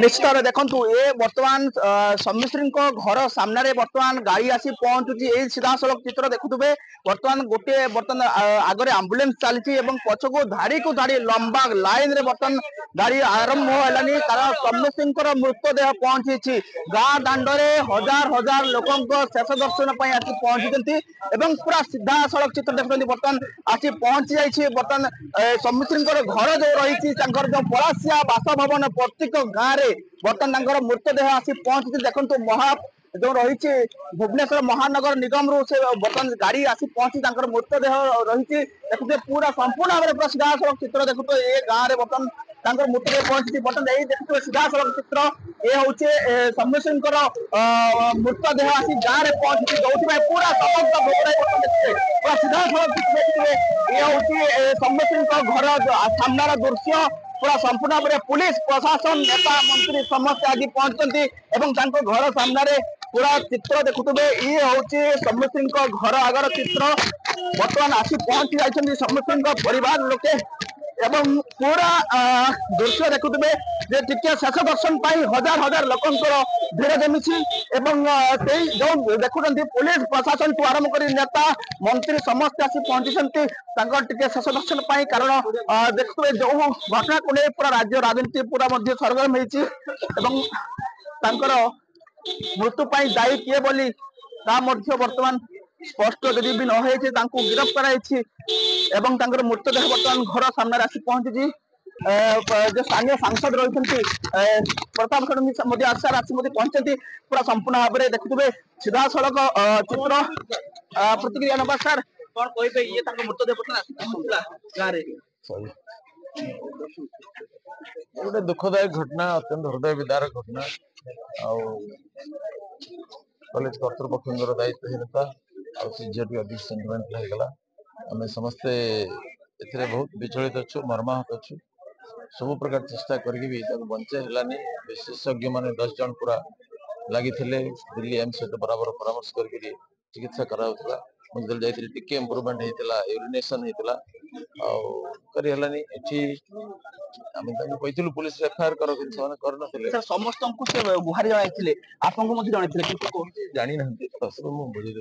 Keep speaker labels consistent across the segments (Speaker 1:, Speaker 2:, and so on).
Speaker 1: निश्चित भाव देखु ये बर्तमान सम्मिश्री घर सामने बर्तमान गाड़ी आसी पहुंचुची यही सीधा सड़क चित्र देखुवे बर्तमान गोटे बर्तमान आगे आंबुलांस चली पछ को धाड़ी लंबा लाइन रे बर्तमान गाड़ी आरंभ है कारण सम्मिश्री मृतदेह पहुंची गाँ दांडे हजार हजार लोक शेष दर्शन पर आसी पहुंची पूरा सीधा सड़क चित्र देखते बर्तमान आसी पहुंची जाइए बर्तमान सम्मिश्री घर जो रही जो पलासिया बासभवन प्रत्येक गाँव में बर्तमान मृतदेह आसी पहुंची देखो महा जो रही भुवनेश्वर महानगर निगम रु से बर्तमान गाड़ी आसी पहुंची मृतदेह रही देखते पूरा संपूर्ण भाव में सीधा सड़क चित्र देखो ये गाँव में बर्तमान मृतदेह पहुंची बर्तमान यही देखते सीधा सड़क चित्र ये हूँ सम्मिश्री मृतदेह आसी गाँव में पहुंची जो पूरा समग्र पूरा सीधा सड़क चित्र ये हूँ सम्मिश्री घर सामनार दृश्य पूरा संपूर्ण भाव पुलिस प्रशासन नेता मंत्री समस्त आज पहुंचती घर सामने पूरा चित्र देखुवे ये हूँ सम्मिश्री घर आगर चित्र बर्तमान आसी पहुंची जाइए सम्मिश्री परिवार लोके एवं पूरा दृश्य देखुवे टिके शेष दर्शन हजार हजार लोक भीड़ जमी जो देखुं पुलिस प्रशासन को आरंभ कर नेता मंत्री समस्त आसी पहुंची टिके शेष दर्शन कारण देखुए जो घटना को नहीं पूरा राज्य राजनीति पूरा सरगर्म मृत्यु दायी किए बोली बर्तमान स्पष्ट यदि भी न गिरफ्त कर मृतदेह बर्तमान घर सामने आसी पहुंची जो स्थानीय सांसद रही प्रताप षडंगी आसार आसी पहुंचती पूरा संपूर्ण भाव में देखुए सीधा सड़क चित्र प्रतिक्रिया नवा सार कौन कहे ये मृतदेह बर्तमान आसी पहुंचला गाँव
Speaker 2: गोटे दुखदायक घटना अत्यंत हृदय विदारक घटना कॉलेज कर्तृपक्ष दायित्वहीनता सीजेटी अधिक सेंटिमेंट होगा आम समस्ते बहुत विचलित अच्छु मर्माहत अच्छु सब प्रकार चेष्टा करके बंचाई विशेषज्ञ मान 10 जन पूरा लगी दिल्ली एम्स सहित बराबर परामर्श करके चिकित्सा करा टिके इम्प्रूवमेंट होता यूरिनेशन होता पुलिस एफआईआर कर
Speaker 1: समस्त गुहारी जन आपको
Speaker 2: जानी ना बुझे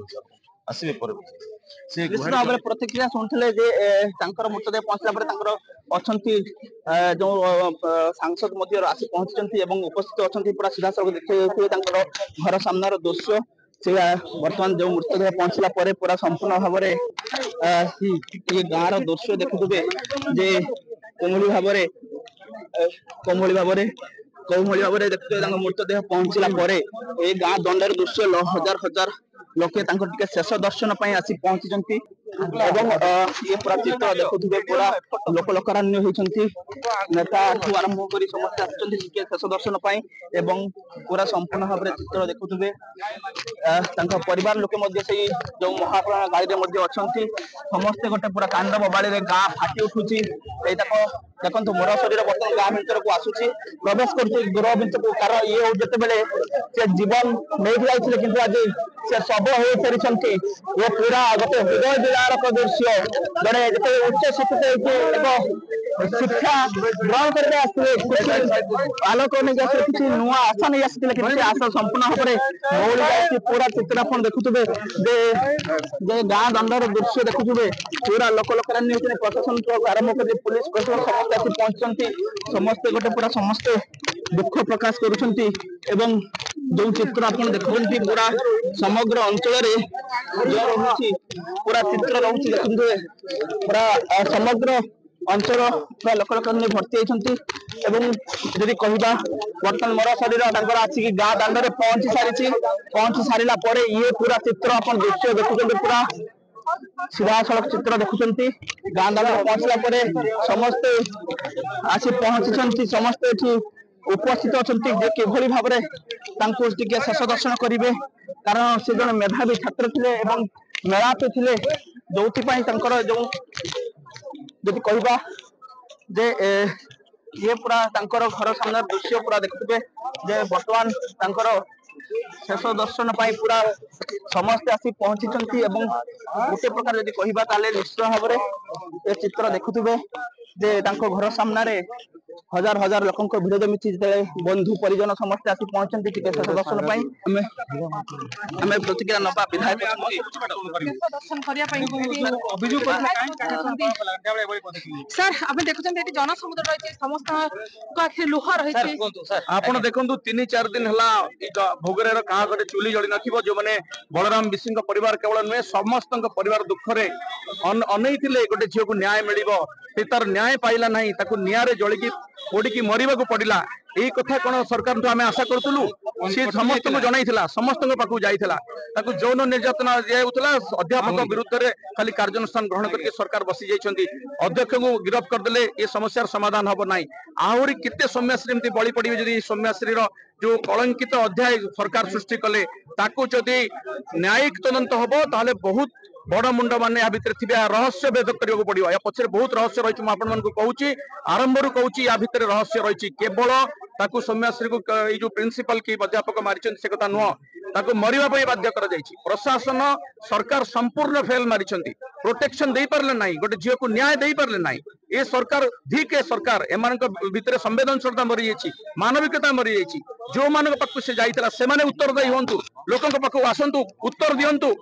Speaker 2: आसवे
Speaker 1: प्रतिक्रिया शुणुले मृतदेह पहुंचला जो सांसद आसी पहुंची उपस्थित अच्छा पूरा सीधा सड़क देखिए घर सामनार दृश्य से बर्तमान जो मृतदेह पहुंचला पूरा संपूर्ण भाव में गाँव दृश्य देखुवे जे कौमली भाव में देखते मृतदेह पहुंचला गाँ दंडर दृश्य हजार हजार लोके शेष दर्शन आसी पहुंची ये पूरा चित्र देखुवे पूरा लोक लोकारण्य होती नेता आरंभ कर समस्त शेष दर्शन पूरा संपूर्ण भाव में चित्र देखुवे परिवार लोके जो महाप्राण गाड़ी अच्छा समस्ते गोटे पूरा कांड बबाड़ी गाँ फाटी उठुची देखो मोर शरीर बर्तमान गाँ भर को आसूसी प्रवेश कर गृह भितर को कारण ये जिते जीवन नहीं जाते कि आज से शब हो फेरी ये पूरा गोटे हृदय विदारक दृश्य जड़े जिते उच्च शिक्षित शिक्षा ग्रहण करते आलोक नहीं किसी नुआ आशा नहीं आसते कि आशा संपूर्ण भाव में पूरा चित्र आप देखुवे गाँ दंडर दृश्य देखुवे पूरा लोक लोकारण्य प्रशासन आरंभ कर पुलिस प्रशासन समस्त आसी पहुंचती समस्ते गोटे पूरा समस्ते दुख प्रकाश करुँच जो चित्र आप देखते पूरा समग्र अंचल जो रही पूरा चित्र रही देखते पूरा समग्र अंचल पूरा लोक लोक भर्ती होती जदि कहवा बर्तमान मोर शरीर आसिक गाँ दांडे पहुंची सारा ये पूरा चित्र आप दृश्य देखुं पूरा सीधा सड़क चित्र देखुं गाँ दांडे पहुंचला समस्ते आसी पहुंची समस्ते उपस्थित अच्छा किभली भाव में शेष दर्शन करेंगे कारण से जन मेधावी छात्र थे मेलापी थे जो जो कहवा जे ये पूरा घर सामने दृश्य पूरा देखुवे जे बर्तमान शेष दर्शन पूरा समस्ते आसी पहुंची गोटे प्रकार जब कहवा निश्चित भाव में ये चित्र देखुवे जे घर सामने हजार हजार लोकों भिड़ जमी बंधु परिजन समस्त आसी पहुंचती टिके शेष दर्शन प्रतिक्रिया नवा विधायक
Speaker 3: दर्शन सर आप देखुं जनसमुद्र रही समस्त लुह रही
Speaker 4: आपण देखु 3-4 दिन है भोगरे कहा गोटे चुली जड़ी न जो मैंने बलराम बिशी परिवार केवल नुहे समस्त परिवार दुखरे अनई गोटे झील को न्याय मिल तार न्याय पाइला ना निआरे जलिकी पोड़ी मरवा को पड़ा यही कथा कौन सरकार आम आशा करूँ सी समस्त को जन समस्त पाक जाइला यौन निर्यातना दिखाऊला अध्यापक विरुद्ध में खाली कार्यानुष्ठान ग्रहण करके सरकार बसी जाइए अध्यक्ष को गिरफ्त करदे ये समस्यार समाधान हम ना आहरी केते सौम्याश्री बलि पड़े जदि सौम्याश्री जो कलंकित अध्याय सरकार सृष्टि कले जदि न्यायिक तदंत हम ताहले बहुत बड़ मुंड मान या भितर रहस्य भेद करने पड़ो या पछे बहुत रहस्य रही कहूँ आरंभ रू कहूँ या भितर रहस्य रही केवल ताकू सौम्याश्री को जो प्रिंसिपल की अध्यापक मारी से कथा नुह ताकू मरवाई बाध्य कर प्रशासन सरकार संपूर्ण फेल मारी प्रोटेक्शन दे पारे ना गोटे झील को न्याय दे पारे ना ये सरकार धिक सरकार एम भितर संवेदनशीलता मरी जाइए मानविकता मरी जाइए जो मान पाक से जाइला से उत्तरदायी हूँ लोकों पाक आसतु उत्तर दिंतु।